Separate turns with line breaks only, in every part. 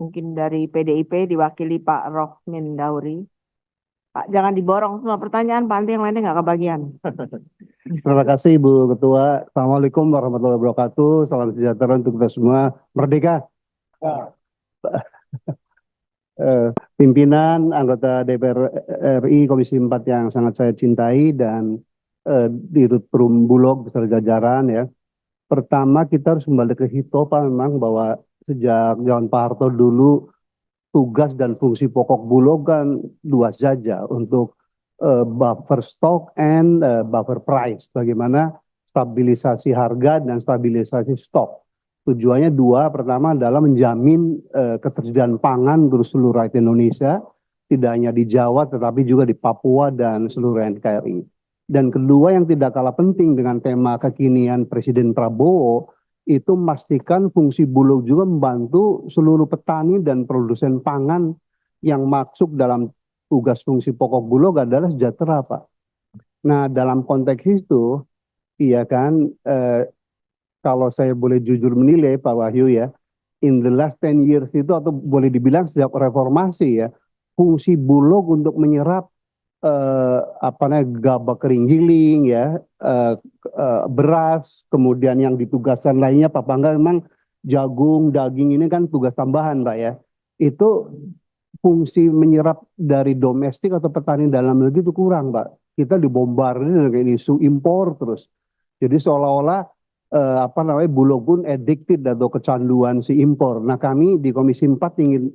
Mungkin dari PDIP diwakili Pak Rohmin Dauri. Pak, jangan diborong semua pertanyaan, Pak, nanti yang lainnya nggak kebagian.
Terima kasih Ibu Ketua. Assalamualaikum warahmatullahi wabarakatuh. Salam sejahtera untuk kita semua. Merdeka. Pimpinan anggota DPR RI Komisi 4 yang sangat saya cintai dan Dirut Perum Bulog beserta jajaran ya. Pertama kita harus kembali ke Hito Pak, memang bahwa sejak zaman Pak Harto dulu tugas dan fungsi pokok Bulog kan dua saja untuk buffer stock and buffer price. Bagaimana stabilisasi harga dan stabilisasi stok. Tujuannya dua, pertama adalah menjamin ketersediaan pangan untuk seluruh rakyat Indonesia, tidak hanya di Jawa tetapi juga di Papua dan seluruh NKRI. Dan kedua yang tidak kalah penting dengan tema kekinian Presiden Prabowo, itu memastikan fungsi Bulog juga membantu seluruh petani dan produsen pangan yang masuk dalam tugas fungsi pokok Bulog adalah sejahtera, Pak. Nah, dalam konteks itu, iya kan, kalau saya boleh jujur menilai Pak Wahyu ya, in the last 10 years itu atau boleh dibilang sejak reformasi ya, fungsi Bulog untuk menyerap gabah kering giling ya, beras, kemudian yang ditugaskan lainnya Pak Pangga memang jagung, daging ini kan tugas tambahan Pak ya. Itu fungsi menyerap dari domestik atau petani dalam negeri itu kurang Pak. Kita dibombardir dengan isu impor terus. Jadi seolah-olah Bulog pun addicted atau kecanduan si impor. Nah kami di Komisi 4 ingin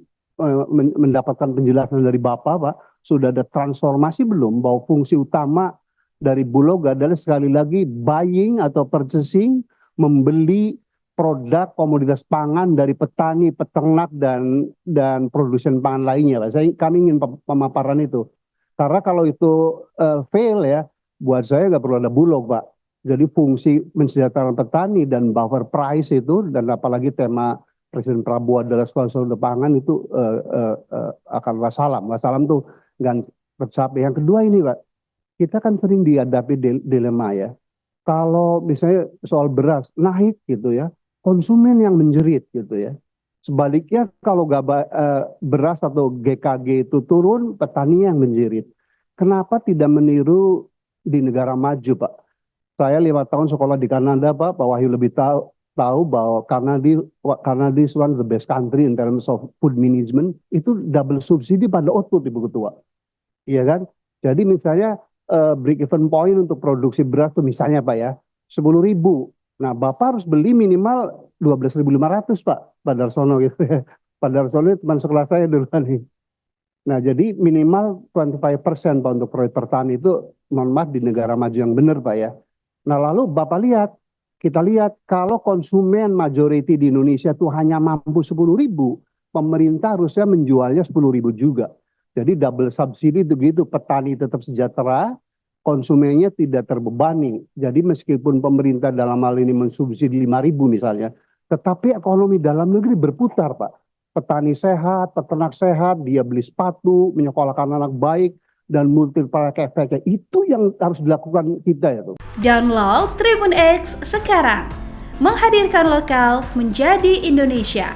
mendapatkan penjelasan dari Bapak Pak, sudah ada transformasi belum bahwa fungsi utama dari Bulog adalah sekali lagi buying atau purchasing, membeli produk komoditas pangan dari petani, peternak dan produsen pangan lainnya Pak. Kami ingin pemaparan itu. Karena kalau itu fail ya, buat saya nggak perlu ada Bulog Pak. Jadi fungsi mensejahterakan petani dan buffer price itu, dan apalagi tema Presiden Prabowo adalah swasembada pangan itu akan wassalam. Wassalam tuh nggak tercapai. Yang kedua ini Pak, kita kan sering dihadapi dilema ya. Kalau misalnya soal beras naik gitu ya, konsumen yang menjerit gitu ya. Sebaliknya kalau beras atau GKG itu turun, petani yang menjerit. Kenapa tidak meniru di negara maju Pak? Saya 5 tahun sekolah di Kanada, Pak Wahyu lebih tahu bahwa Kanada is one of the best country in terms of food management, itu double subsidi pada output Ibu Ketua. Iya kan? Jadi misalnya break even point untuk produksi beras itu misalnya Pak ya, 10.000. Nah, Bapak harus beli minimal 12.500 Pak, Pak Darsono gitu ya. Pak Darsono teman sekolah saya dulu nih. Nah, jadi minimal 25% Pak untuk proyek pertanian itu, mohon maaf di negara maju yang benar Pak ya. Nah lalu Bapak lihat, kita lihat kalau konsumen majority di Indonesia itu hanya mampu 10.000, pemerintah harusnya menjualnya 10.000 juga. Jadi double subsidi itu gitu, petani tetap sejahtera, konsumennya tidak terbebani. Jadi meskipun pemerintah dalam hal ini mensubsidi 5.000 misalnya, tetapi ekonomi dalam negeri berputar Pak. Petani sehat, peternak sehat, dia beli sepatu, menyekolahkan anak baik, dan multiplier efeknya itu yang harus dilakukan kita ya tuh.
Download Tribun X sekarang, menghadirkan lokal menjadi Indonesia.